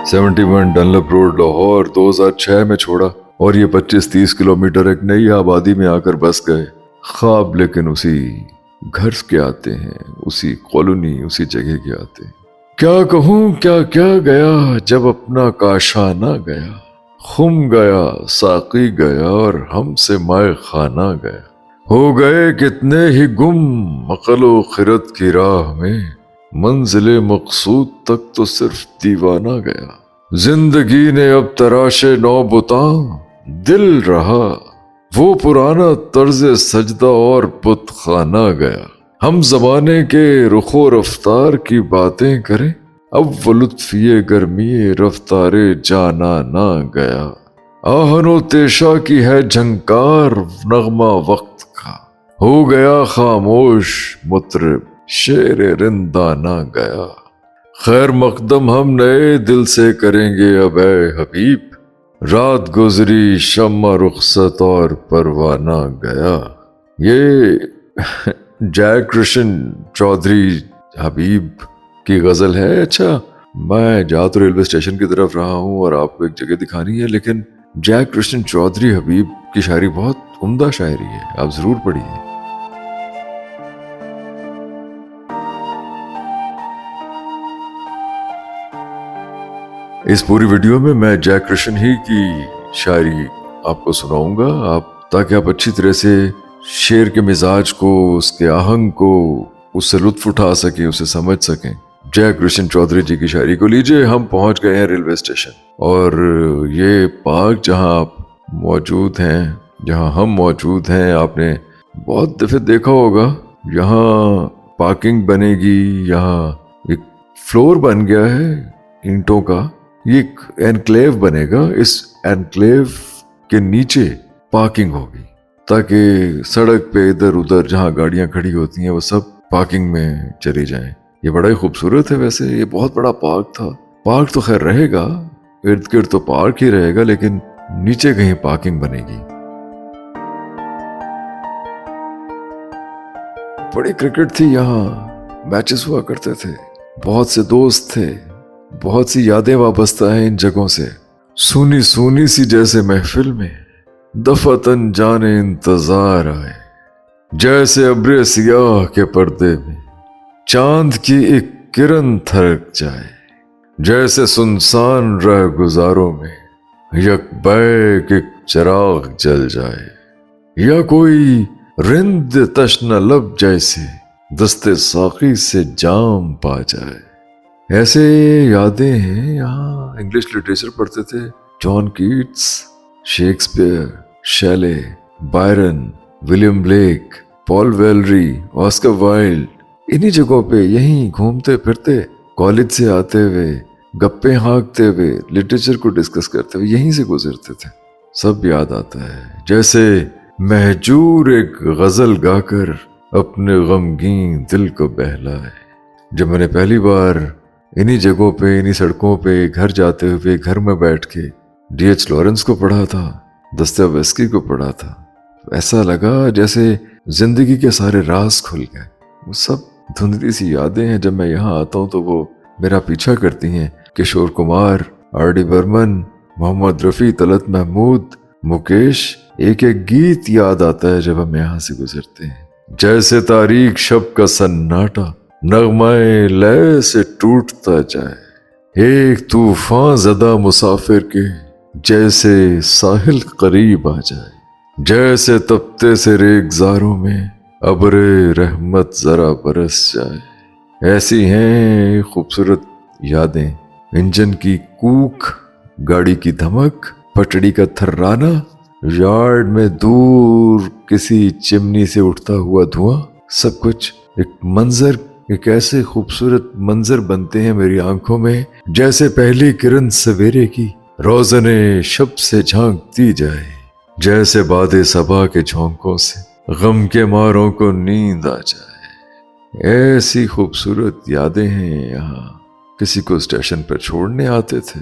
71 Dunlop road Lahore 2006 में छोड़ा और ये 25-30 किलोमीटर एक नई आबादी में आकर बस गए। ख्वाब लेकिन उसी घर के आते हैं, उसी कॉलोनी उसी जगह के आते हैं। क्या कहूँ क्या क्या गया जब अपना काशा ना गया, खुम गया साकी गया और हमसे माए खाना गया। हो गए कितने ही गुम अक़ल खिरत की राह में, मंजिले मकसूद तक तो सिर्फ दीवाना गया। जिंदगी ने अब तराशे नौ बुता दिल रहा, वो पुराना तर्ज सजदा और बुत खाना गया। हम जमाने के रुखो रफ्तार की बातें करें, अब वो लुत्फिये गर्मी रफ्तारे जाना ना गया। आहनो तेशा की है झंकार नगमा वक्त का, हो गया खामोश मुतरिब शेर रिंदा ना गया। खैर मकदम हम नए दिल से करेंगे अब ए हबीब, रात गुजरी शम्मा रुखसत और परवाना गया। ये जय कृष्ण चौधरी हबीब की गजल है। अच्छा, मैं जा तो रेलवे स्टेशन की तरफ रहा हूँ और आपको एक जगह दिखानी है, लेकिन जय कृष्ण चौधरी हबीब की शायरी बहुत उम्दा शायरी है, आप जरूर पढ़िए। इस पूरी वीडियो में मैं जय कृष्ण ही की शायरी आपको सुनाऊंगा, ताकि आप अच्छी तरह से शेर के मिजाज को, उसके आहंग को, उससे लुत्फ उठा सकें, उसे समझ सकें। जय कृष्ण चौधरी जी की शायरी को लीजिए। हम पहुंच गए हैं रेलवे स्टेशन और ये पार्क जहां आप मौजूद हैं, जहां हम मौजूद हैं, आपने बहुत दफे देखा होगा। यहाँ पार्किंग बनेगी, यहाँ एक फ्लोर बन गया है ईंटों का, ये एक एनक्लेव बनेगा। इस एनक्लेव के नीचे पार्किंग होगी, ताकि सड़क पे इधर उधर जहां गाड़ियां खड़ी होती हैं वो सब पार्किंग में चली जाएं। ये बड़ा ही खूबसूरत है। वैसे ये बहुत बड़ा पार्क था। पार्क तो खैर रहेगा, इर्द गिर्द तो पार्क ही रहेगा, लेकिन नीचे कहीं पार्किंग बनेगी। बड़ी क्रिकेट थी यहाँ, मैचेस हुआ करते थे, बहुत से दोस्त थे, बहुत सी यादें वाबस्ता हैं इन जगहों से। सूनी सूनी सी जैसे महफिल में दफतन जाने इंतजार आए, जैसे अब्रे सियाह के पर्दे में चांद की एक किरण थरक जाए, जैसे सुनसान रह गुजारों में यकबैक एक चिराग जल जाए, या कोई रिंद तश्न लब जैसे दस्ते साकी से जाम पा जाए। ऐसे यादें हैं। यहाँ इंग्लिश लिटरेचर पढ़ते थे, John Keats, Shakespeare, Shelley, Byron, William Blake, Paul Valery, Oscar Wilde. इन्हीं जगहों पे यहीं घूमते फिरते, कॉलेज से आते हुए, गप्पे हाँकते हुए, लिटरेचर को डिस्कस करते हुए यहीं से गुजरते थे। सब याद आता है, जैसे महजूर एक गजल गाकर अपने गमगीन दिल को बहलाए। जब मैंने पहली बार इन्हीं जगहों पे, इन्हीं सड़कों पे घर जाते हुए घर में बैठ के D.H. लॉरेंस को पढ़ा था, दस्तयेवस्की को पढ़ा था, ऐसा लगा जैसे जिंदगी के सारे राज खुल गए। वो सब धुंधली सी यादें हैं। जब मैं यहाँ आता हूँ तो वो मेरा पीछा करती हैं। किशोर कुमार, R.D. बर्मन, मोहम्मद रफ़ी, तलत महमूद, मुकेश, एक एक गीत याद आता है जब हम यहाँ से गुजरते हैं। जैसे तारीख शब का सन्नाटा नगमाए लय से टूटता जाए, एक तूफान ज़दा मुसाफिर के जैसे साहिल करीब आ जाए, जैसे तपते से रेगजारों में अबरे रहमत जरा बरस जाए। ऐसी हैं खूबसूरत यादें। इंजन की कूक, गाड़ी की धमक, पटड़ी का थर्राना, यार्ड में दूर किसी चिमनी से उठता हुआ धुआं, सब कुछ एक मंजर, एक ऐसे खूबसूरत मंजर बनते हैं मेरी आंखों में, जैसे पहली किरण सवेरे की रोज़ने शब से झांकती जाए, जैसे बादे सबा के झोंकों से गम के मारों को नींद आ जाए। ऐसी खूबसूरत यादें हैं यहाँ। किसी को स्टेशन पर छोड़ने आते थे,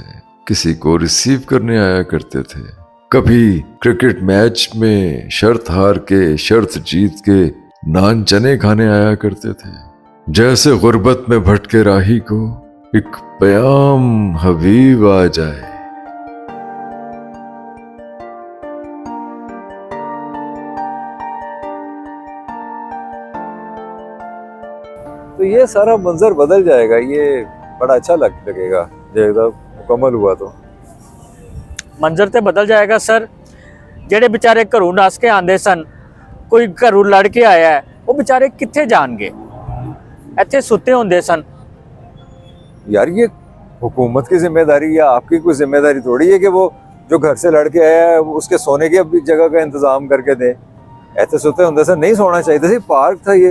किसी को रिसीव करने आया करते थे, कभी क्रिकेट मैच में शर्त हार के, शर्त जीत के नान चने खाने आया करते थे। जैसे गुर्बत में भटके राही को एक प्याम हबीब आ जाए। तो ये सारा मंजर बदल जाएगा, ये बड़ा अच्छा लगेगा जब एकदम मुकम्मल हुआ तो। ਮੰਜ਼ਰ ਤੇ ਬਦਲ ਜਾਏਗਾ ਸਰ। ਜਿਹੜੇ ਵਿਚਾਰੇ ਘਰੋਂ ਨੱਸ ਕੇ ਆਂਦੇ ਸਨ, ਕੋਈ ਘਰੋਂ ਲੜ ਕੇ ਆਇਆ ਹੈ, ਉਹ ਵਿਚਾਰੇ ਕਿੱਥੇ ਜਾਣਗੇ? ਇੱਥੇ ਸੁੱਤੇ ਹੁੰਦੇ ਸਨ। यार ये हुकूमत की जिम्मेदारी या आपकी कोई जिम्मेदारी थोड़ी है कि वो जो घर से लड़ के आया है उसके सोने की अभी जगह का इंतजाम करके दें। ऐसे सोते होंगे सर, नहीं सोना चाहिए था, पार्क था ये।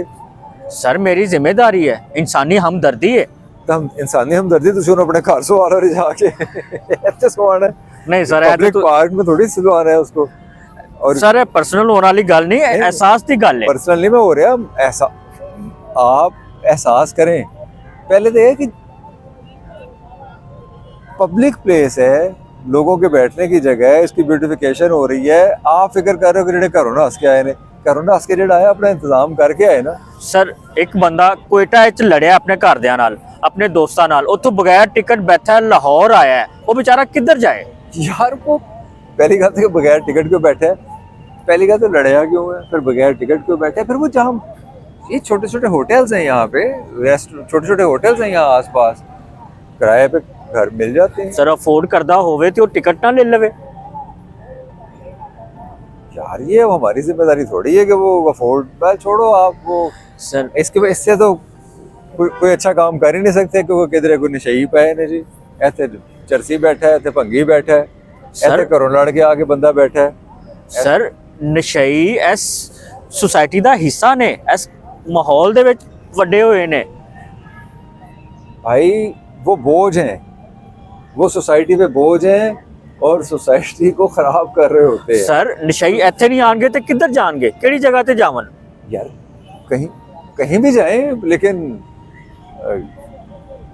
ਸਰ ਮੇਰੀ ਜ਼ਿੰਮੇਵਾਰੀ ਹੈ, ਇਨਸਾਨੀ ਹਮਦਰਦੀ ਹੈ। तो हम इंसानी हमदर्दी तुझे अपने घर सवाल और जाके ऐसे सवाना है। ਨਹੀਂ ਸਰ, पब्लिक पार्क में थोड़ी सिलवाना है उसको। और ਸਰ ਇਹ ਪਰਸਨਲ ਹੋਣ ਵਾਲੀ ਗੱਲ ਨਹੀਂ, ਅਹਿਸਾਸ ਦੀ ਗੱਲ ਹੈ। पर्सनल नहीं मैं हो रहा, ऐसा आप एहसास करें। पहले तो ये कि पब्लिक प्लेस है, लोगों के बैठने की जगह है, इसकी ब्यूटिफिकेशन हो रही है। आप फिक्र कर रहे हो कि जेडे घरों हंस के आए ने, घरों हंस के जेड़ा आया अपना इंतजाम करके आए ना। ਸਰ ਇੱਕ ਬੰਦਾ ਕੋਇਟਾ ਵਿੱਚ ਲੜਿਆ ਆਪਣੇ ਘਰਦਿਆਂ ਨਾਲ, ਆਪਣੇ ਦੋਸਤਾਂ ਨਾਲ, ਉੱਥੋਂ ਬਗੈਰ ਟਿਕਟ ਬੈਠਾ ਲਾਹੌਰ ਆਇਆ ਹੈ, ਉਹ ਵਿਚਾਰਾ ਕਿੱਧਰ ਜਾਏ? यार वो पहली बात है बगैर टिकट क्यों बैठे है, पहली बात तो लड़ाया क्यों है, फिर बगैर टिकट क्यों बैठे है, फिर वो जहाँ ये छोटे छोटे होटल्स हैं यहाँ पे, छोटे छोटे होटल्स हैं यहाँ आसपास, किराए पे घर मिल जाते हैं। ਸਰ ਅਫੋਰਡ ਕਰਦਾ ਹੋਵੇ ਤੇ ਉਹ ਟਿਕਟ ਨਾ ਲੈ ਲਵੇ। यार ये अब हमारी जिम्मेदारी थोड़ी है कि वो अफोर्ड, बस छोड़ो आप वो। ਸਰ इससे तो कोई अच्छा काम कर ही नहीं सकते क्योंकि किधरे कोई नशई पे ने जी, ऐसे चरसी बैठा है, ऐसे भंगी बैठा है, ऐसे सर घरों लड़ के आके बंदा बैठा है। ਸਰ ਨਸ਼ਈ ਇਸ ਸੁਸਾਇਟੀ ਦਾ ਹਿੱਸਾ ਨੇ, ਇਸ ਮਾਹੌਲ ਦੇ ਵਿੱਚ ਵੱਡੇ ਹੋਏ ਨੇ। भाई वो बोझ हैं, वो सोसाइटी पे बोझ हैं और सोसाइटी को खराब कर रहे होते हैं। ਸਰ ਨਸ਼ਈ ਇੱਥੇ ਨਹੀਂ ਆਣਗੇ ਤੇ ਕਿੱਧਰ ਜਾਣਗੇ? ਕਿਹੜੀ ਜਗ੍ਹਾ ਤੇ ਜਾਵਣ? यार कहीं कहीं भी जाएं, लेकिन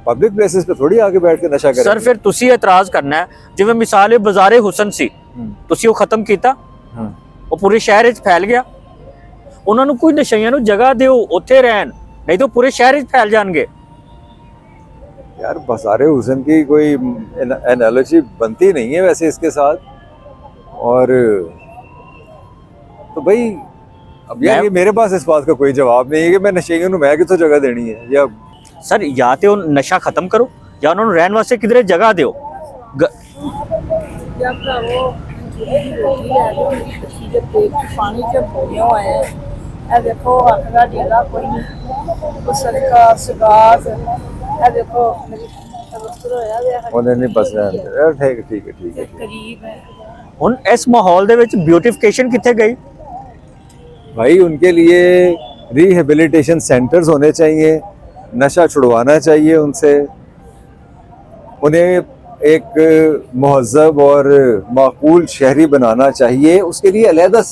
पब्लिक प्लेसेस पे थोड़ी आके बैठ के नशा करें। ਸਰ ਫਿਰ ਤੁਸੀਂ ਇਤਰਾਜ਼ ਕਰਨਾ ਹੈ, ਜਿਵੇਂ ਮਿਸਾਲ ਬਾਜ਼ਾਰੇ ਹੁਸਨ ਸੀ, ਤੁਸੀਂ ਉਹ ਖਤਮ ਕੀਤਾ, ਉਹ ਪੂਰੇ ਸ਼ਹਿਰ ਵਿੱਚ ਫੈਲ ਗਿਆ। ਉਹਨਾਂ ਨੂੰ ਕੋਈ ਨਸ਼ਈਆਂ ਨੂੰ ਜਗ੍ਹਾ ਦਿਓ, ਉੱਥੇ ਰਹਿਣ, ਨਹੀਂ ਤਾਂ ਪੂਰੇ ਸ਼ਹਿਰ ਵਿੱਚ ਫੈਲ ਜਾਣਗੇ। यार बाज़ारे हुसन की कोई एनालॉजी बनती नहीं है वैसे इसके साथ। और तो भाई अब यार ये मेरे पास इस बात का कोई जवाब नहीं है कि मैं नशेइयों ਨੂੰ मैं कितों जगह देनी है। या ਸਰ ਜਾਂ ਤੇ ਉਹ ਨਸ਼ਾ ਖਤਮ ਕਰੋ ਜਾਂ ਉਹਨਾਂ ਨੂੰ ਰਹਿਣ ਵਾਸਤੇ ਕਿਧਰੇ ਜਗ੍ਹਾ ਦਿਓ। ਜਾਂ ਭਰਾਵੋ ਰੋਟੀ ਲੈ ਲਓ, ਬੱਚੀ ਦੇ ਪੇਟ 'ਚ ਪਾਣੀ 'ਚ ਭੋਗਿਆ ਹੋਇਆ ਹੈ। ਇਹ ਦੇਖੋ ਹੱਥ ਦਾ ਢੇਲਾ ਕੋਈ ਨਹੀਂ, ਉਹ ਸਦਕਾ ਸਗਾਤ। ਇਹ ਦੇਖੋ ਮੇਰੀ ਤਵੱਸਰ ਹੋਇਆ ਵੇ ਉਹਨੇ ਨਹੀਂ ਬਸਣਾ। ਯਾਰ ਠੀਕ ਹੈ। ਕਰੀਬ ਹੈ। ਹੁਣ ਇਸ ਮਾਹੌਲ ਦੇ ਵਿੱਚ ਬਿਊਟੀਫਿਕੇਸ਼ਨ ਕਿੱਥੇ ਗਈ? भाई उनके लिए रिहेबिलिटेशन सेंटर्स होने चाहिए, नशा छुड़वाना चाहिए उनसे, उन्हें एक महज़ब और माकूल शहरी बनाना चाहिए। उसके लिए अलहदा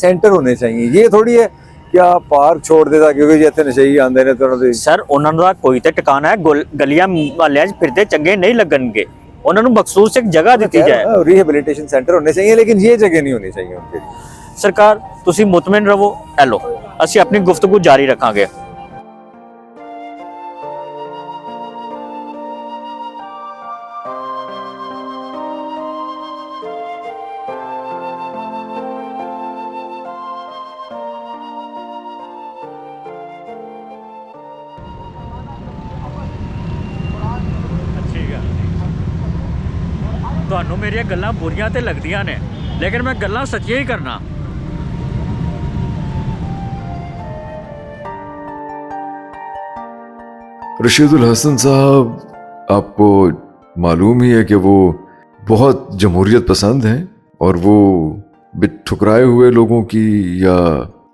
सेंटर होने चाहिए। ये थोड़ी है कि आप पार्क छोड़ देता क्योंकि जितने नशेई आंदे ने तो ਸਰ ਉਹਨਾਂ ਦਾ ਕੋਈ ਤੇ ਟਿਕਾਣਾ ਹੈ, ਗਲੀਆਂ ਮਹੱਲਿਆਂ 'ਚ ਫਿਰਦੇ ਚੰਗੇ ਨਹੀਂ ਲੱਗਣਗੇ, ਉਹਨਾਂ ਨੂੰ ਮਖਸੂਸ ਇੱਕ ਜਗ੍ਹਾ ਦਿੱਤੀ ਜਾਏ। रिहेबिलिटेशन सेंटर होने चाहिए, लेकिन ये जगह नहीं होनी चाहिए उनके लिए। ਸਰਕਾਰ ਤੁਸੀਂ ਮੁਤਮਿਨ ਰਹੋ, ਹੈਲੋ ਅਸੀਂ ਆਪਣੀ ਗੁਫ਼ਤਗੂ ਜਾਰੀ ਰੱਖਾਂਗੇ। ਤੁਹਾਨੂੰ ਮੇਰੀਆਂ ਗੱਲਾਂ ਬੁਰੀਆਂ ਤੇ ਲੱਗਦੀਆਂ ਨੇ, ਲੇਕਿਨ ਮੈਂ ਗੱਲਾਂ ਸੱਚੀਆਂ ਹੀ ਕਰਨਾ। रशीदुल हसन साहब, आपको मालूम ही है कि वो बहुत जमहूरियत पसंद हैं और वो ठुकराए हुए लोगों की या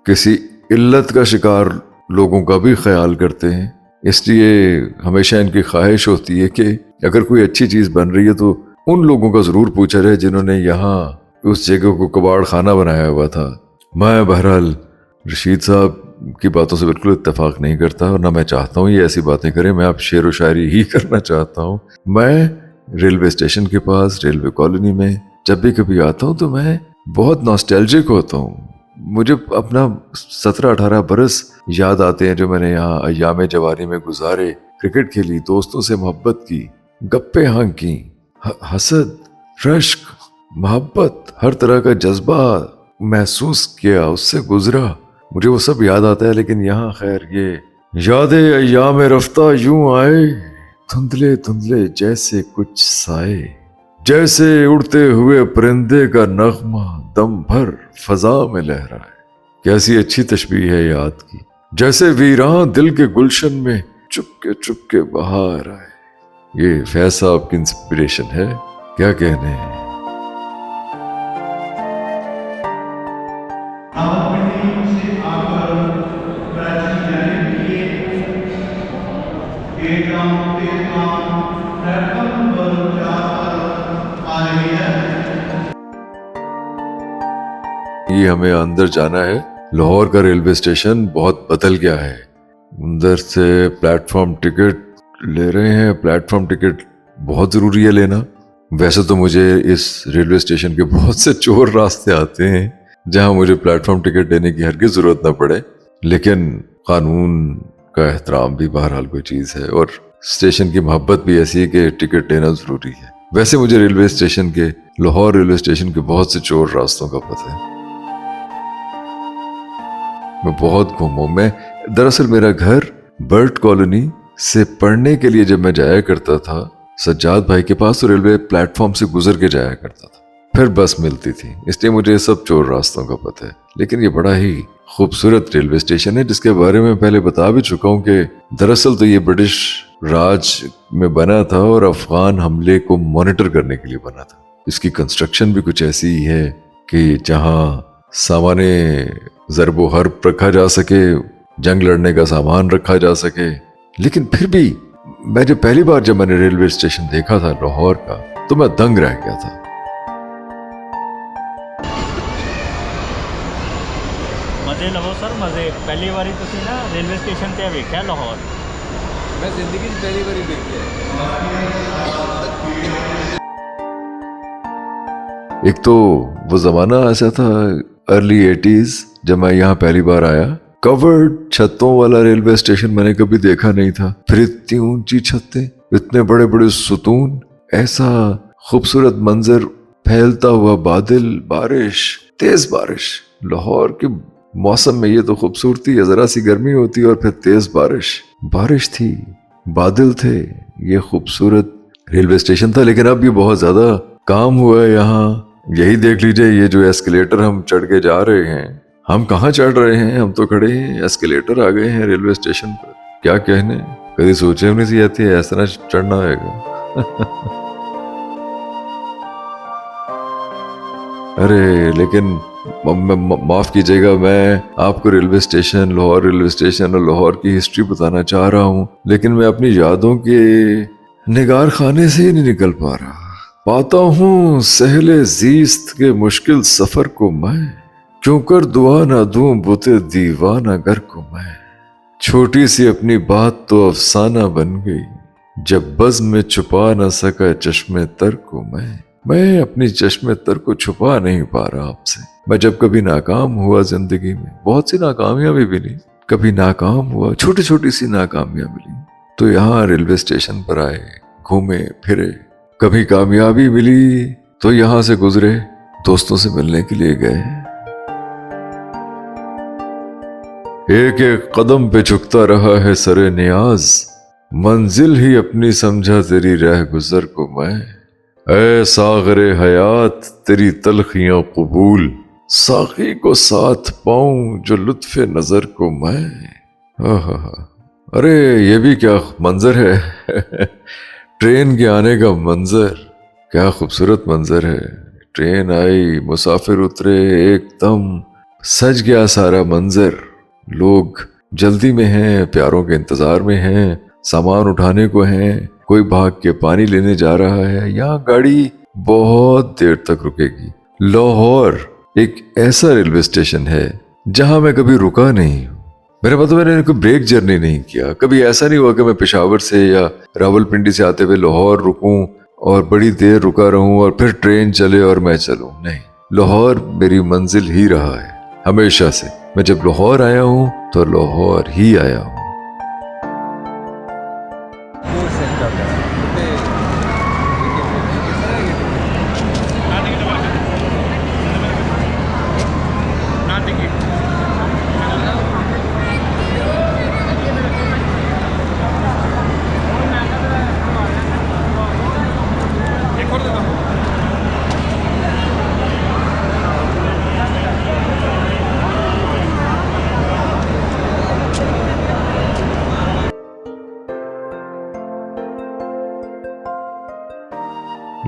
किसी इल्लत का शिकार लोगों का भी ख्याल करते हैं। इसलिए हमेशा इनकी ख्वाहिश होती है कि अगर कोई अच्छी चीज़ बन रही है तो उन लोगों का ज़रूर पूछा जाए जिन्होंने यहाँ उस जगह को कबाड़ खाना बनाया हुआ था। मैं बहरहाल रशीद साहब की बातों से बिल्कुल इत्तेफाक नहीं करता और ना मैं चाहता हूँ ये ऐसी बातें करें। मैं आप शेर व शायरी ही करना चाहता हूँ। मैं रेलवे स्टेशन के पास रेलवे कॉलोनी में जब भी कभी आता हूँ तो मैं बहुत नॉस्टैल्जिक होता हूँ। मुझे अपना 17-18 बरस याद आते हैं जो मैंने यहाँ अय्याम जवानी में गुजारे। क्रिकेट खेली, दोस्तों से मोहब्बत की, गप्पे हाँकी, हसद, रश्क, मोहब्बत, हर तरह का जज्बा महसूस किया, उससे गुजरा। मुझे वो सब याद आता है, लेकिन यहाँ खैर ये यादें अय्याम रफ्ता यूं आए, धुंधले धुंधले जैसे कुछ साए, जैसे उड़ते हुए परिंदे का नगमा दम भर फजा में लहराए। कैसी अच्छी तशबीह है याद की, जैसे वीरान दिल के गुलशन में चुपके बाहर आए। ये फैज साहब की इंस्पिरेशन है, क्या कहने हैं। ये हमें अंदर जाना है। लाहौर का रेलवे स्टेशन बहुत बदल गया है। अंदर से प्लेटफॉर्म टिकट ले रहे हैं। प्लेटफॉर्म टिकट बहुत ज़रूरी है लेना। वैसे तो मुझे इस रेलवे स्टेशन के बहुत से चोर रास्ते आते हैं जहां मुझे प्लेटफॉर्म टिकट लेने की हरगिज़ ज़रूरत ना पड़े, लेकिन कानून का एहतराम भी बहरहाल कोई चीज़ है, और स्टेशन की मोहब्बत भी ऐसी है कि टिकट लेना ज़रूरी है। वैसे मुझे रेलवे स्टेशन के, लाहौर रेलवे स्टेशन के बहुत से चोर रास्तों का पता है। मैं बहुत घूमा। मैं दरअसल मेरा घर बर्ट कॉलोनी से पढ़ने के लिए जब मैं जाया करता था सज्जाद भाई के पास, तो रेलवे प्लेटफॉर्म से गुजर के जाया करता था, फिर बस मिलती थी, इसलिए मुझे सब चोर रास्तों का पता है। लेकिन ये बड़ा ही खूबसूरत रेलवे स्टेशन है, जिसके बारे में पहले बता भी चुका हूँ कि दरअसल तो ये ब्रिटिश राज में बना था और अफगान हमले को मॉनिटर करने के लिए बना था। इसकी कंस्ट्रक्शन भी कुछ ऐसी ही है कि जहाँ सामाने ज़रबो हर्ब रखा जा सके, जंग लड़ने का सामान रखा जा सके। लेकिन फिर भी मैं जब पहली बार जब मैंने रेलवे स्टेशन देखा था लाहौर का, तो मैं दंग रह गया था। मजे लवो सर, मजे। पहली बारी तुसी ना रेलवे स्टेशन ते वेख्या लाहौर? मैं जिंदगी च पहली बारी देखी है। एक तो वो जमाना ऐसा था अर्ली 80s जब मैं यहाँ पहली बार आया। कवर्ड छतों वाला रेलवे स्टेशन मैंने कभी देखा नहीं था। फिर इतनी ऊंची छतें, इतने बड़े बड़े सुतून, ऐसा खूबसूरत मंजर, फैलता हुआ बादल, बारिश, तेज बारिश। लाहौर के मौसम में ये तो खूबसूरती है, जरा सी गर्मी होती और फिर तेज बारिश। बारिश थी, बादल थे, ये खूबसूरत रेलवे स्टेशन था। लेकिन अब ये बहुत ज्यादा काम हुआ है यहाँ। यही देख लीजिए, ये जो एस्केलेटर हम चढ़ के जा रहे हैं, हम कहाँ चढ़ रहे हैं, हम तो खड़े हैं, एस्केलेटर आ गए हैं रेलवे स्टेशन पर। क्या कहने, कभी सोचे भी नहीं सी जाती है ऐसा ना चढ़ना होगा। अरे लेकिन माफ कीजिएगा, मैं आपको railway station, Lahore railway station और लाहौर की हिस्ट्री बताना चाह रहा हूँ, लेकिन मैं अपनी यादों के निगार खाने से ही नहीं निकल पा रहा। पाता हूँ सहले जीस्त के मुश्किल सफर को मैं, क्यों कर दुआ ना दूं बुते दीवाना घर को मैं। छोटी सी अपनी बात तो अफसाना बन गई, जब बज़्म में छुपा ना सका चश्मे तर को मैं अपनी चश्मे तर को छुपा नहीं पा रहा आपसे। मैं जब कभी नाकाम हुआ जिंदगी में, बहुत सी नाकामियां भी मिली, कभी नाकाम हुआ, छोटी छोटी सी नाकामियां मिली, तो यहाँ रेलवे स्टेशन पर आए, घूमे फिरे। कभी कामयाबी मिली तो यहाँ से गुजरे, दोस्तों से मिलने के लिए गए। एक एक कदम पे झुकता रहा है सरे नियाज, मंजिल ही अपनी समझा तेरी रह गुजर को मैं। ऐ सागरे हयात तेरी तलखियां कबूल, साकी को साथ पाऊं जो लुत्फे नजर को मैं। अरे ये भी क्या मंजर है। ट्रेन के आने का मंजर, क्या खूबसूरत मंजर है। ट्रेन आई, मुसाफिर उतरे, एकदम सज गया सारा मंजर। लोग जल्दी में हैं, प्यारों के इंतजार में हैं, सामान उठाने को हैं, कोई भाग के पानी लेने जा रहा है। यहाँ गाड़ी बहुत देर तक रुकेगी। लाहौर एक ऐसा रेलवे स्टेशन है जहां मैं कभी रुका नहीं हूँ। मेरा मतलब मैंने कोई ब्रेक जर्नी नहीं किया। कभी ऐसा नहीं हुआ कि मैं पेशावर से या रावलपिंडी से आते हुए लाहौर रुकूं और बड़ी देर रुका रहूं और फिर ट्रेन चले और मैं चलूं। नहीं, लाहौर मेरी मंजिल ही रहा है हमेशा से। मैं जब लाहौर आया हूं तो लाहौर ही आया हूं।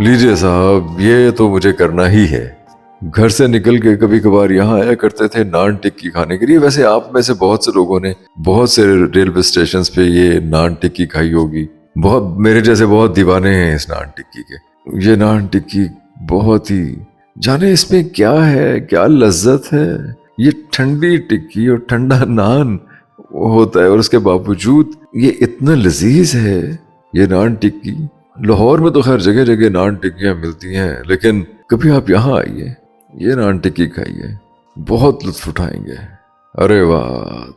लीजिए साहब, ये तो मुझे करना ही है। घर से निकल के कभी कभार यहाँ आया करते थे नान टिक्की खाने के लिए। वैसे आप में से बहुत से लोगों ने बहुत से रेलवे स्टेशन पे ये नान टिक्की खाई होगी। बहुत मेरे जैसे बहुत दीवाने हैं इस नान टिक्की के। ये नान टिक्की बहुत ही, जाने इसमें क्या है, क्या लज्जत है। ये ठंडी टिक्की और ठंडा नान होता है और उसके बावजूद ये इतना लजीज है। ये नान टिक्की, लाहौर में तो खैर जगह जगह नान टिक्कियां मिलती हैं, लेकिन कभी आप यहाँ आइए, ये नान टिक्की खाइए, बहुत लुत्फ उठाएंगे। अरे वाह,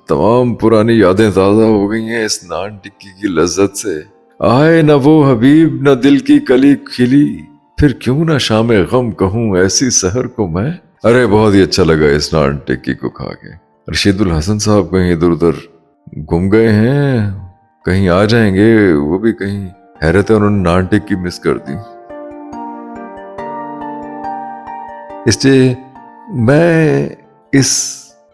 तमाम पुरानी यादें ताज़ा हो गई हैं इस नान टिक्की की लज्जत से। आए न वो हबीब न दिल की कली खिली, फिर क्यों ना शामे गम कहूँ ऐसी सहर को मैं। अरे बहुत ही अच्छा लगा इस नान टिक्की को खा के। रशीदुल हसन साहब कहीं इधर उधर घूम गए हैं, कहीं आ जाएंगे, वो भी कहीं हैरत है, उन्होंने नान टिक्की मिस कर दी। इसलिए मैं इस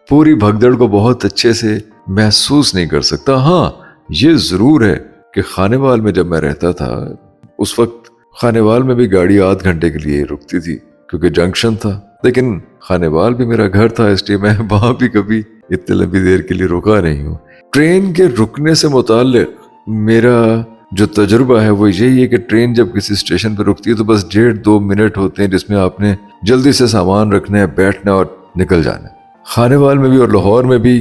पूरी भगदड़ को बहुत अच्छे से महसूस नहीं कर सकता। हाँ, ये जरूर है कि खानेवाल में जब मैं रहता था उस वक्त खानेवाल में भी गाड़ी आध घंटे के लिए रुकती थी क्योंकि जंक्शन था, लेकिन खानेवाल भी मेरा घर था, इसलिए मैं वहां भी कभी इतनी लंबी देर के लिए रुका नहीं हूँ। ट्रेन के रुकने से मुताल्लिक मेरा जो तजुर्बा है वो यही है कि ट्रेन जब किसी स्टेशन पर रुकती है तो बस 1.5-2 मिनट होते हैं जिसमें आपने जल्दी से सामान रखना है, बैठना और निकल जाना है। खानेवाल में भी और लाहौर में भी,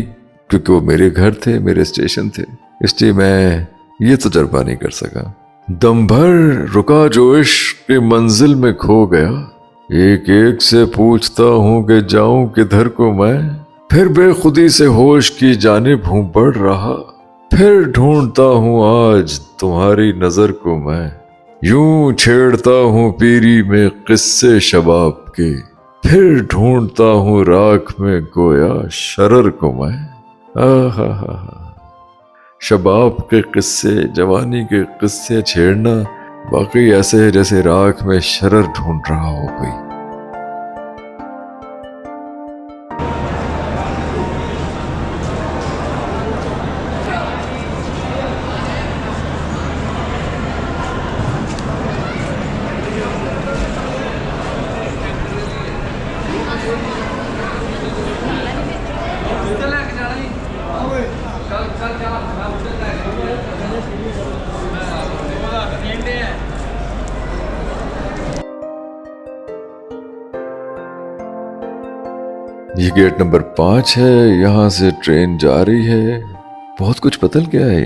क्योंकि वो मेरे घर थे, मेरे स्टेशन थे, इसलिए मैं ये तजुर्बा नहीं कर सका। दम भर रुका जो इश्क की मंजिल में खो गया, एक एक से पूछता हूँ कि जाऊं किधर को मैं, फिर बेखुदी से होश की जानिब हूँ बढ़ रहा, फिर ढूंढता हूँ आज तुम्हारी नजर को मैं, यूं छेड़ता हूँ पीरी में किस्से शबाब के, फिर ढूंढता हूँ राख में गोया शरर को मैं। आहा, शबाब के किस्से, जवानी के किस्से छेड़ना वाकई ऐसे है जैसे राख में शरर ढूंढ रहा हो कोई। ये गेट नंबर 5 है, यहाँ से ट्रेन जा रही है। बहुत कुछ बदल गया है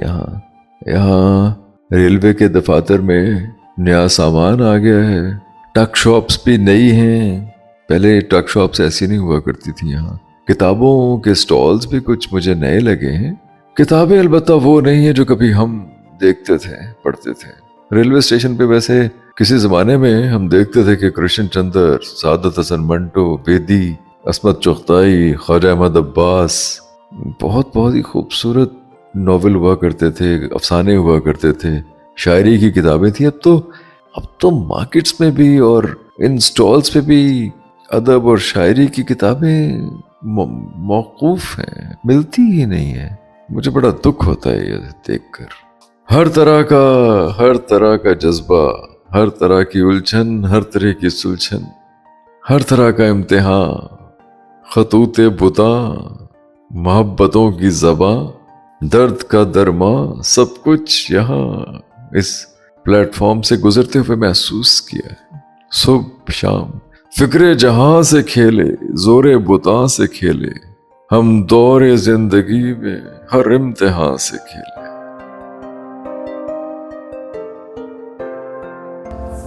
यहाँ रेलवे के दफातर में नया सामान आ गया है, टक शॉप्स भी नई हैं। पहले टक शॉप्स ऐसी नहीं हुआ करती थी यहाँ। किताबों के स्टॉल्स भी कुछ मुझे नए लगे हैं। किताबें अलबत्ता वो नहीं है जो कभी हम देखते थे, पढ़ते थे। रेलवे स्टेशन पे वैसे किसी जमाने में हम देखते थे कि कृष्ण चंद्र, सादत हसन मंटो, बेदी, असमत चुगताई, ख्वाजा अहमद अब्बास, बहुत ही खूबसूरत नॉवेल हुआ करते थे, अफसाने हुआ करते थे, शायरी की किताबें थी। अब तो मार्केट्स में भी और इन स्टॉल्स पे भी अदब और शायरी की किताबें मौकूफ हैं, मिलती ही नहीं है। मुझे बड़ा दुख होता है ये देखकर। हर तरह का जज्बा, हर तरह की उलझन, हर तरह की सुलझन, हर तरह का इम्तिहान, खतूते बुता, मोहब्बतों की ज़बां, दर्द का दरमा, सब कुछ यहाँ इस प्लेटफॉर्म से गुजरते हुए महसूस किया है। सुबह शाम फिक्रे जहां से खेले, जोरे बुता से खेले, हम दौरे जिंदगी में हर इम्तिहान से खेले।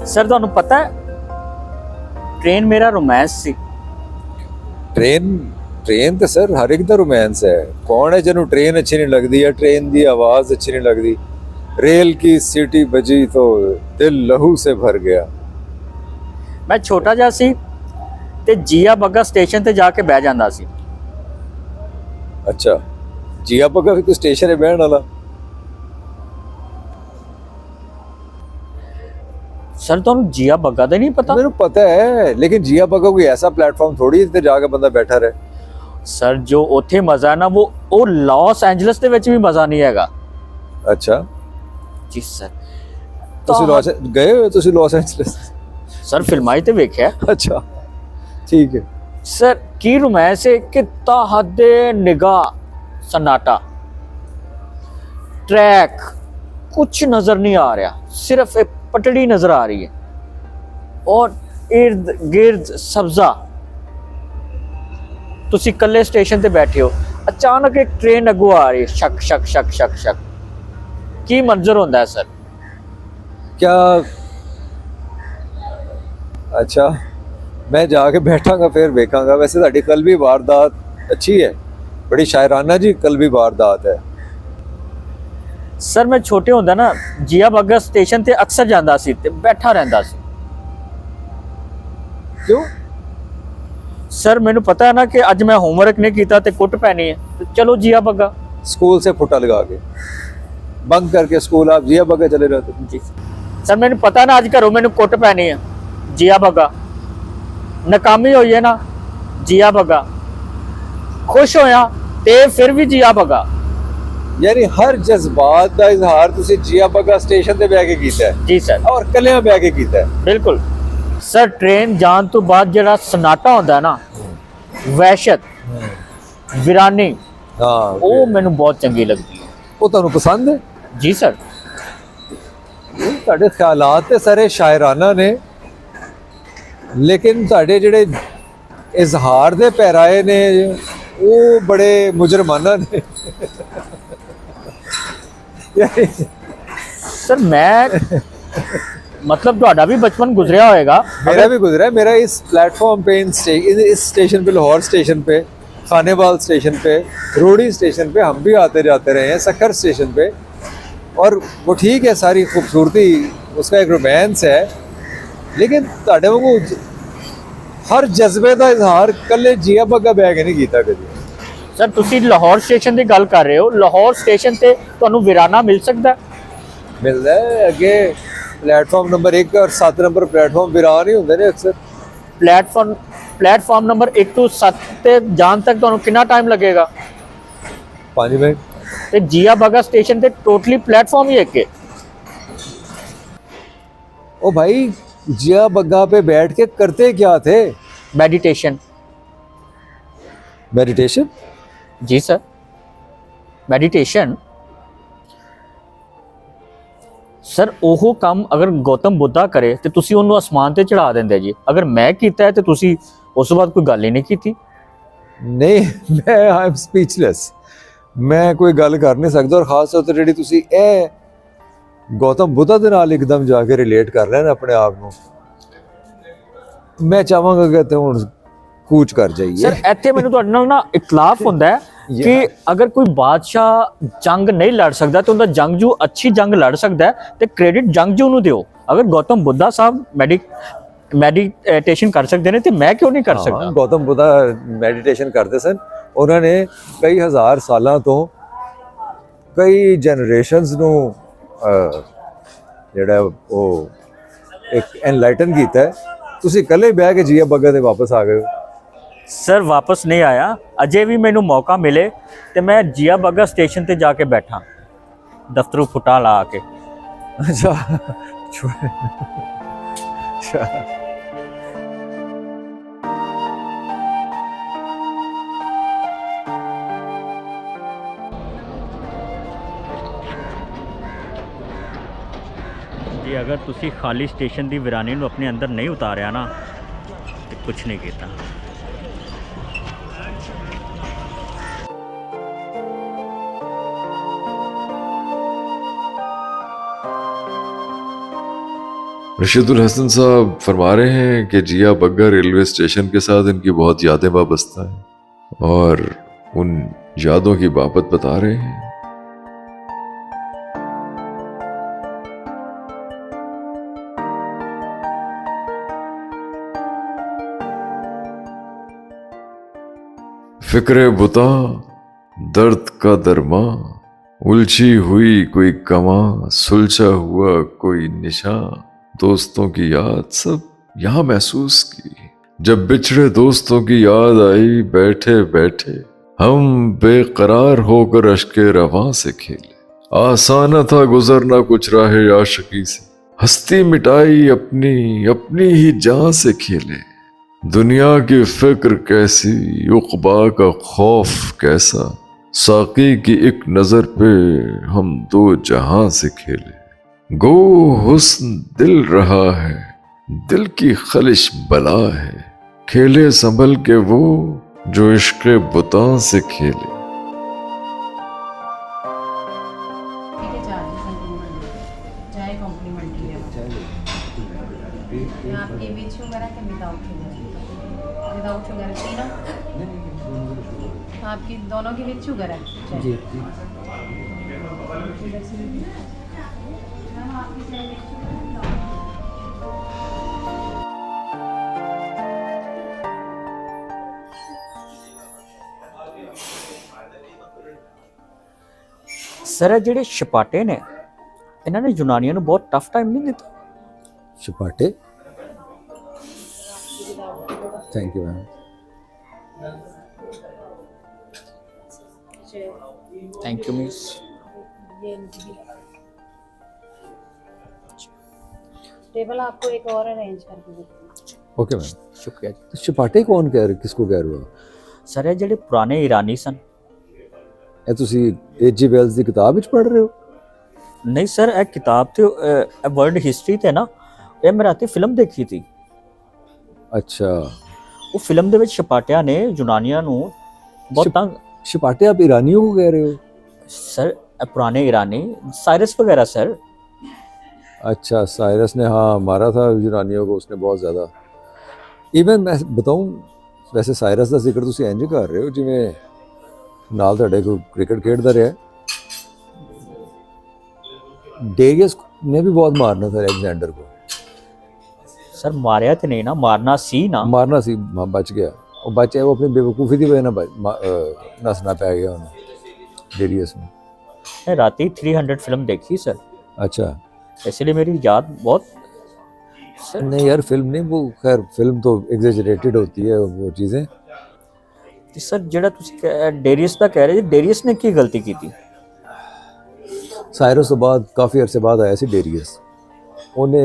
सर ਤੁਹਾਨੂੰ ਪਤਾ ਹੈ ट्रेन मेरा रोमांस सी। ट्रेन तो सर हर एक दा रोमांस है। कौन है जिन्होंने ट्रेन अच्छी नहीं लगती है, ट्रेन की आवाज़ अच्छी नहीं लगती। रेल की सीटी बजी तो दिल लहू से भर गया। मैं छोटा जिहा सी ते जिया बग्गा स्टेशन ते जाके बह जांदा सी। अच्छा, जिया बग्गा भी कोई स्टेशन है बहन वाला? सर तुहानू जिया बग्गा दा नहीं पता? मेरे पता है, लेकिन जिया बग्गा कोई ऐसा प्लेटफॉर्म थोड़ी है जिथे जाके बंदा बैठा रहे। सर जो उत्थे मजा है ना वो लॉस एंजलिस दे विच भी मजा नहीं हैगा। अच्छा जी सर। ਤੁਸੀਂ ਗਏ ਹੋ ਤੁਸੀਂ ਲਾਸ ਐਂਜਲਸ? ਸਰ ਫਿਲਮਾਂ 'ਚ ਤੇ ਵੇਖਿਆ। ਅੱਛਾ ਠੀਕ ਹੈ। सर की रोमांस है कि ताहद निगाह सन्नाटा, ट्रैक कुछ नजर नहीं आ रहा, सिर्फ एक पटड़ी नजर आ रही है और इर्द गिर्द सब्जा। तुसी कल्ले स्टेशन ते बैठे हो, अचानक एक ट्रेन अगू आ रही है, शक शक शक शक शक, की मंजर होंदा है सर? क्या अच्छा मैं जाके बैठांगा फिर वेखांगा। वैसे ਤੁਹਾਡੀ ਕਲਬੀ ਵਾਰਦਾਤ अच्छी है, बड़ी शायराना जी कलबी वारदात है। सर मैं छोटे ਹੁੰਦਾ ना जिया बागा स्टेशन ਤੇ ਅਕਸਰ ਜਾਂਦਾ ਸੀ ਤੇ ਬੈਠਾ ਰਹਿੰਦਾ ਸੀ। क्यों? सर मैंने पता है ना कि अज मैं होमवर्क नहीं किया तो कुट पैनी है, तो चलो जिया बग्गा। स्कूल से फुटा लगा के बंक करके स्कूल आप जिया बग्गा चले रहते? जी सर मैंने पता ना अज घरों मैंने कुट पैनी है, जिया बग्गा। नाकामी हुई है ना, जिया बग्गा। खुश होया ते फिर भी जिया बग्गा। यानी हर जज्बात का इजहार तुसी जिया बग्गा स्टेशन ते बैठ के कीता है? जी सर। और कलियां बैठ के कीता है? बिल्कुल सर। ट्रेन जान तो बाद जरा सन्नाटा होंदा है ना, वहशत वीरानी, हाँ वो मैनू बहुत चंगी लगती है। वो तुहानू पसंद है? जी सर। ਤੁਹਾਡੇ ख्यालात ते सारे शायराना ने, लेकिन ਤੁਹਾਡੇ ਜਿਹੜੇ इजहार दे पैराए ने वो बड़े मुजरमाना ने। सर मैं मतलब ਤੁਹਾਡਾ भी बचपन गुजरिया होएगा। मेरा भी गुजरा है। मेरा इस प्लेटफॉर्म पे इस स्टेशन पे, लाहौर स्टेशन पे, खानेवाल स्टेशन पे, रोड़ी स्टेशन पे हम भी आते जाते रहे हैं, सखर स्टेशन पे। और वो ठीक है, सारी खूबसूरती उसका एक रोमांस है, लेकिन ਤੁਹਾਡੇ ਵਾਂਗੂ हर जज्बे का इजहार कल्ले जिया बग्गा बैग नहीं कीता कभी। सर तुसी लाहौर स्टेशन की गल कर रहे हो, लाहौर स्टेशन ते ਤੁਹਾਨੂੰ वीराना मिल सकता है? मिलता है अगे प्लेटफॉर्म नंबर 1 और 7 नंबर प्लेटफॉर्म वीरान ही होंगे ने अक्सर। प्लेटफॉर्म नंबर 1 तो 7 ते जान तक ਤੁਹਾਨੂੰ कितना टाइम लगेगा? 5 मिनट। ते जिया बग्गा स्टेशन ते टोटली प्लेटफॉर्म ही एक है। ओ भाई जिया बग्गा पे बैठ के करते क्या थे? मेडिटेशन। मेडिटेशन? जी सर, मेडिटेशन। सर ਉਹ ਕੰਮ ਅਗਰ ਗੌਤਮ ਬੁੱਧਾ ਕਰੇ ਤੇ ਤੁਸੀਂ ਉਹਨੂੰ ਅਸਮਾਨ ਤੇ ਚੜਾ ਦਿੰਦੇ ਜੀ। ਅਗਰ ਮੈਂ ਕੀਤਾ ਹੈ ਤੇ ਤੁਸੀਂ ਉਸ ਤੋਂ ਬਾਅਦ ਕੋਈ ਗੱਲ ਹੀ ਨਹੀਂ ਕੀਤੀ। ਨਹੀਂ ਮੈਂ ਆਈ ਐਮ ਸਪੀਚਲੈਸ। ਮੈਂ ਕੋਈ ਗੱਲ ਕਰ ਨਹੀਂ ਸਕਦਾ। ਔਰ ਖਾਸ ਤੌਰ ਤੇ ਜਿਹੜੀ ਤੁਸੀਂ ਇਹ ਗੌਤਮ ਬੁੱਧਾ ਦੇ ਨਾਲ ਇੱਕਦਮ ਜਾ ਕੇ ਰਿਲੇਟ ਕਰ ਰਹੇ ਨੇ ਆਪਣੇ ਆਪ ਨੂੰ, ਮੈਂ ਚਾਹਾਂਗਾ ਕਿ ਤੇ ਹੁਣ ਕੂਚ ਕਰ ਜਾਈਏ। ਸਰ ਇੱਥੇ ਮੈਨੂੰ ਤੁਹਾਡੇ ਨਾਲ ਨਾ ਇਖਲਾਫ ਹੁੰਦਾ ਹੈ ਕਿ ਅਗਰ ਕੋਈ ਬਾਦਸ਼ਾਹ ਜੰਗ ਨਹੀਂ ਲੜ ਸਕਦਾ ਤੇ ਉਹਦਾ ਜੰਗਜੂ ਅੱਛੀ ਜੰਗ ਲੜ ਸਕਦਾ ਹੈ ਤੇ ਕ੍ਰੈਡਿਟ ਜੰਗਜੂ ਨੂੰ ਦਿਓ। ਅਗਰ ਗੌਤਮ ਬੁੱਧਾ ਸਾਹਿਬ ਮੈਡੀਟੇਸ਼ਨ ਕਰ ਸਕਦੇ ਨੇ ਤੇ ਮੈਂ ਕਿਉਂ ਨਹੀਂ ਕਰ ਸਕਦਾ? ਗੌਤਮ ਬੁੱਧਾ ਮੈਡੀਟੇਸ਼ਨ ਕਰਦੇ ਸਨ। ਉਹਨਾਂ ਨੇ ਕਈ ਹਜ਼ਾਰ ਸਾਲਾਂ ਤੋਂ ਕਈ ਜਨਰੇਸ਼ਨਸ ਨੂੰ ਜਿਹੜਾ ਉਹ ਇੱਕ ਐਨਲਾਈਟਨ ਕੀਤਾ ਹੈ। ਤੁਸੀਂ ਇਕੱਲੇ ਬਹਿ ਕੇ ਜੀਆ ਬੱਗਾ ਤੇ ਵਾਪਸ ਆ ਗਏ ਹੋ। ਸਰ ਵਾਪਸ ਨਹੀਂ ਆਇਆ, ਅਜੇ ਵੀ ਮੈਨੂੰ ਮੌਕਾ ਮਿਲੇ ਤੇ ਮੈਂ ਜੀਆ ਬੱਗਾ ਸਟੇਸ਼ਨ ਤੇ ਜਾ ਕੇ ਬੈਠਾ, ਦਫ਼ਤਰੂ ਫੁੱਟਾ ਲਾ ਕੇ। ਅੱਛਾ ਜੀ ਅਗਰ ਤੁਸੀਂ ਖਾਲੀ ਸਟੇਸ਼ਨ ਦੀ ਵੀਰਾਨੀ ਨੂੰ ਆਪਣੇ ਅੰਦਰ ਨਹੀਂ ਉਤਾਰਿਆ ਨਾ ਤੇ ਕੁਝ ਨਹੀਂ ਕੀਤਾ। रशीदुल हसन साहब फरमा रहे हैं कि जिया बग्गा रेलवे स्टेशन के साथ इनकी बहुत यादें वाबस्ता हैं और उन यादों की बाबत बता रहे हैं। फिक्रे बुता दर्द का दरमा, उलझी हुई कोई कमा, सुलझा हुआ कोई निशान, दोस्तों की याद सब यहाँ महसूस की। जब बिछड़े दोस्तों की याद आई बैठे बैठे, हम बेकरार होकर अश्के रवां से खेले। आसान था गुजरना कुछ राहे आशिकी से, हस्ती मिटाई अपनी अपनी ही जान से खेले, दुनिया की फिक्र कैसी, उक़बा का खौफ कैसा, साकी की एक नजर पे हम दो जहां से खेले। गो हुस्न दिल रहा है, दिल की खलिश बला है, खेले संभल के वो जो इश्क़ बुता से खेले। चाय कॉम्प्लीमेंट्री है आपके विद शुगर है कि विदाउट शुगर? विदाउट शुगर तीनों आपकी दोनों की विद शुगर है चाय? जी मैम आपकी चाय विद शुगर है without? ਸਰ ਇਹ ਜਿਹੜੇ ਛਪਾਟੇ ਨੇ ਇਹਨਾਂ ਨੇ ਯੂਨਾਨੀਆਂ ਨੂੰ ਬਹੁਤ ਟਫ ਟਾਈਮ ਨਹੀਂ ਦਿੱਤਾ? छपाटे thank you ma'am. Thank you miss. Table आपको एक और अरेंज करके देती हूँ। Okay ma'am. शुक्रिया जी। तो छपाटे कौन कह रहे, किसको कह रहे हो? ਸਰ ਇਹ ਜਿਹੜੇ ਪੁਰਾਣੇ ਈਰਾਨੀ ਸਨ। ਇਹ ਤੁਸੀਂ H.G. ਵੈਲਜ਼ ਦੀ ਕਿਤਾਬ ਵਿੱਚ ਪੜ੍ਹ ਰਹੇ ਹੋ? ਨਹੀਂ ਸਰ ਇਹ ਕਿਤਾਬ ਤੇ ਵਰਲਡ ਹਿਸਟਰੀ ਤੇ ਨਾ ਇਹ ਮੈਂ ਰਾਤੀ ਫਿਲਮ ਦੇਖੀ ਸੀ। अच्छा, ਉਹ ਫਿਲਮ ਦੇ ਵਿੱਚ ਛਪਾਟਿਆਂ ਨੇ ਯੂਨਾਨੀਆਂ ਨੂੰ ਬਹੁਤ ਤੰਗ। छपाटे आप ईरानियों को कह रहे हो? सर पुराने ईरानी साइरस वगैरह सर। अच्छा, साइरस ने हाँ मारा था यूनानियों को, उसने बहुत ज़्यादा। इवन मैं बताऊँ वैसे साइरस का जिक्र ਤੁਸੀਂ ਇੰਜ ਕਰ ਰਹੇ ਹੋ ਜਿਵੇਂ ਨਾਲ ਤੁਹਾਡੇ ਕੋਈ क्रिकेट खेलता रहा। डेरियस ने भी बहुत मारना था अलेक्जेंडर को। सर मारिया तो नहीं ना, मारना सी ना। मारना सी, हाँ बच गया। और बचे वो अपनी बेवकूफ़ी की वजह ना नसना पै गया उन्हें डेरियस में। मैं राती 300 फिल्म देखी सर। अच्छा, इसलिए मेरी याद बहुत सर। नहीं यार फिल्म नहीं, वो खैर फिल्म तो एग्जेजरेटेड होती है वो चीज़ें। ਤੇ ਸਰ ਜਿਹੜਾ ਤੁਸੀਂ ਡੇਰੀਅਸ ਦਾ ਕਹਿ ਰਹੇ ਜੀ, ਡੇਰੀਅਸ ਨੇ ਕੀ ਗਲਤੀ ਕੀਤੀ? ਸਾਇਰਸ ਤੋਂ ਬਾਅਦ ਕਾਫੀ ਅਰਸੇ ਬਾਅਦ ਆਇਆ ਸੀ ਡੇਰੀਅਸ। ਉਹਨੇ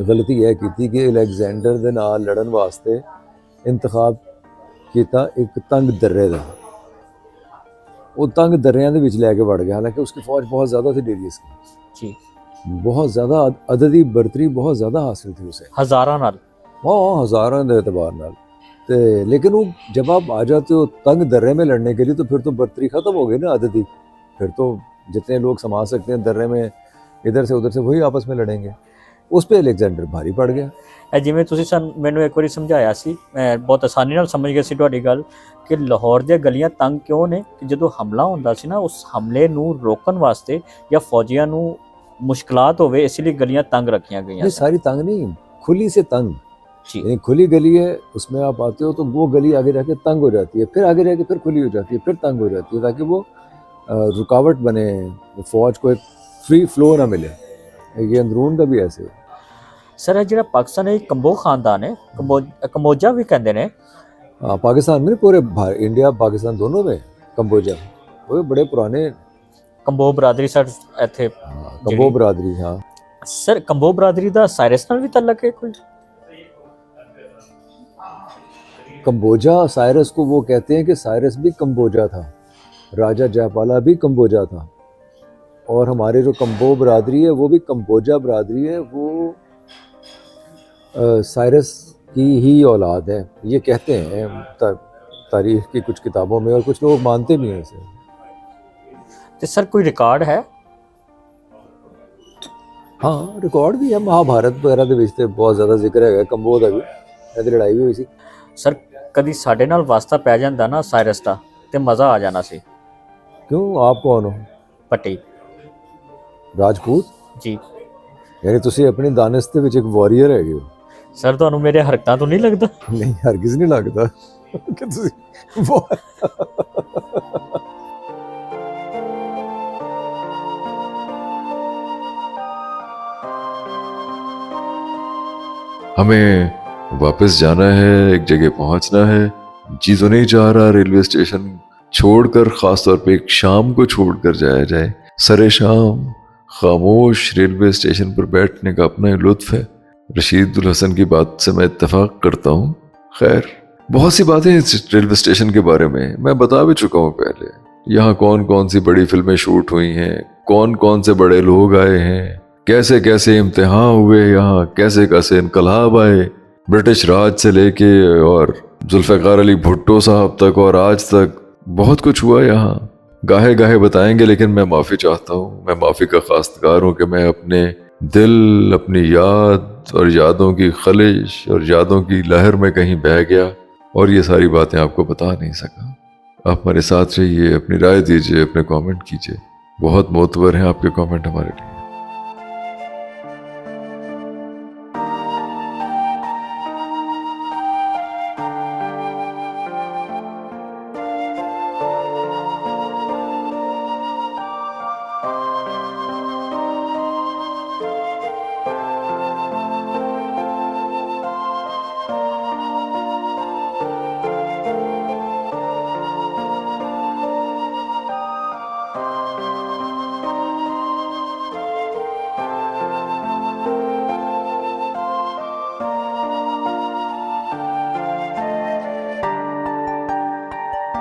ਗਲਤੀ ਇਹ ਕੀਤੀ ਕਿ ਅਲੈਗਜ਼ੈਂਡਰ ਦੇ ਨਾਲ ਲੜਨ ਵਾਸਤੇ ਇੰਤਖਾਬ ਕੀਤਾ ਇੱਕ ਤੰਗ ਦर्रे ਦਾ। ਉਹ ਤੰਗ ਦਰਿਆਂ ਦੇ ਵਿੱਚ ਲੈ ਕੇ ਵੜ ਗਿਆ, ਹਾਲਾਂਕਿ ਉਸकी फौज बहुत ज़्यादा थी डेरियस की जी, बहुत ज़्यादा अददी बर्तरी बहुत ज़्यादा हासिल थी उसे हज़ारां नाल। हाँ हज़ारों के एतबार नाल। तो लेकिन वो जब आप आ जाते हो तंग दर्रे में लड़ने के लिए तो फिर तो बर्तरी ख़त्म हो गई ना अददी। फिर तो जितने लोग संभाल सकते हैं दर्रे में इधर से उधर से वही आपस में लड़ेंगे। उस पर अलेक्जेंडर भारी पड़ गया। ਜਿਵੇਂ ਤੁਸੀਂ ਮੈਨੂੰ ਇੱਕ ਵਾਰੀ ਸਮਝਾਇਆ ਸੀ, ਮੈਂ ਬਹੁਤ ਆਸਾਨੀ ਨਾਲ ਸਮਝ ਗਿਆ ਸੀ ਤੁਹਾਡੀ ਗੱਲ ਕਿ ਲਾਹੌਰ ਦੀਆਂ ਗਲੀਆਂ ਤੰਗ ਕਿਉਂ ਨੇ ਕਿ ਜਦੋਂ ਹਮਲਾ ਹੁੰਦਾ ਸੀ ਨਾ ਉਸ ਹਮਲੇ ਨੂੰ ਰੋਕਣ ਵਾਸਤੇ ਜਾਂ ਫੌਜੀਆਂ ਨੂੰ ਮੁਸ਼ਕਲਾਤ ਹੋਵੇ ਇਸ ਲਈ ਗਲੀਆਂ ਤੰਗ ਰੱਖੀਆਂ ਗਈਆਂ। नहीं सारी तंग नहीं, खुली से तंग। जी, यानी खुली गली है उसमें आप आते हो तो वो गली आगे जाके तंग हो जाती है, फिर आगे जाके फिर खुली हो जाती है, फिर तंग हो जाती है, ताकि वो रुकावट बने, वो फौज को एक फ्री फ्लो ना मिले। ये अंदरून का भी ऐसे है। ਸਰ ਇਹ ਜਿਹੜਾ ਪਾਕਿਸਤਾਨ ਹੈ ਕੰਬੋ ਖਾਨਦਾਨ ਹੈ, ਕੰਬੋਜਾ ਵੀ ਕਹਿੰਦੇ ਨੇ। हाँ पाकिस्तान में पूरे इंडिया पाकिस्तान दोनों में कंबोजा वो बड़े पुराने ਕੰਬੋ ਬਰਾਦਰੀ ਸਰ ਇੱਥੇ। कंबो बरादरी। हाँ ਸਰ ਕੰਬੋ ਬਰਾਦਰੀ ਦਾ ਸਾਇਰਸ ਨਾਲ ਵੀ ਤਾਲੁਕ ਹੈ ਕੋਈ? कंबोजा साइरस को वो कहते हैं कि साइरस भी कंबोजा था, राजा जयपाला भी कंबोजा था, और हमारे जो कंबो बरादरी है वो भी कंबोजा बरादरी है। वो साइरस की ही औलाद है, ये कहते हैं तारीख की कुछ किताबों में, और कुछ लोग मानते भी हैं इसे। ਤੇ ਸਰ ਕੋਈ ਰਿਕਾਰਡ ਹੈ? हाँ रिकॉर्ड भी है, महाभारत वगैरह के विच बहुत ज़्यादा जिक्र है कंबो का भी, ऐसी लड़ाई भी हुई सी। ਸਰ ਕਦੀ ਸਾਡੇ ਨਾਲ ਵਾਸਤਾ ਪੈ ਜਾਂਦਾ ਨਾ ਸਾਇਰਸ ਦਾ ਤੇ ਮਜ਼ਾ ਆ ਜਾਣਾ ਸੀ। क्यों, आप कौन हो? ਪੱਟੀ राजपूत? ਜੀ। यानी तुसी अपनी दानिश ਦੇ ਵਿੱਚ ਇੱਕ ਵਾਰੀਅਰ ਹੈਗੇ ਹੋ। ਸਰ ਤੁਹਾਨੂੰ ਮੇਰੇ ਹਰਕਤਾਂ ਤੋਂ ਨਹੀਂ ਲੱਗਦਾ? नहीं हरगिज़ नहीं लगता कि तुसी हमें वापस जाना है, एक जगह पहुंचना है। जी तो नहीं चाह रहा रेलवे स्टेशन छोड़कर, खास तौर पे एक शाम को छोड़कर जाया जाए। सरे शाम खामोश रेलवे स्टेशन पर बैठने का अपना ही लुत्फ है। रशीदुल हसन की बात से मैं इत्तेफाक करता हूँ। खैर, बहुत सी बातें इस रेलवे स्टेशन के बारे में मैं बता भी चुका हूँ पहले। यहाँ कौन कौन सी बड़ी फिल्में शूट हुई हैं, कौन कौन से बड़े लोग आए हैं, कैसे कैसे इम्तिहान हुए, यहाँ कैसे कैसे इनकलाब आए, ब्रिटिश राज से लेके और जुल्फ़िकार अली भुट्टो साहब तक और आज तक बहुत कुछ हुआ यहाँ। गाहे गाहे बताएंगे, लेकिन मैं माफ़ी चाहता हूँ। मैं माफ़ी का खास्तगार हूँ कि मैं अपने दिल, अपनी याद और यादों की खलिश और यादों की लहर में कहीं बह गया और ये सारी बातें आपको बता नहीं सका। आप हमारे साथ रहिए, अपनी राय दीजिए, अपने कमेंट कीजिए। बहुत मोतबर हैं आपके कमेंट हमारे लिए।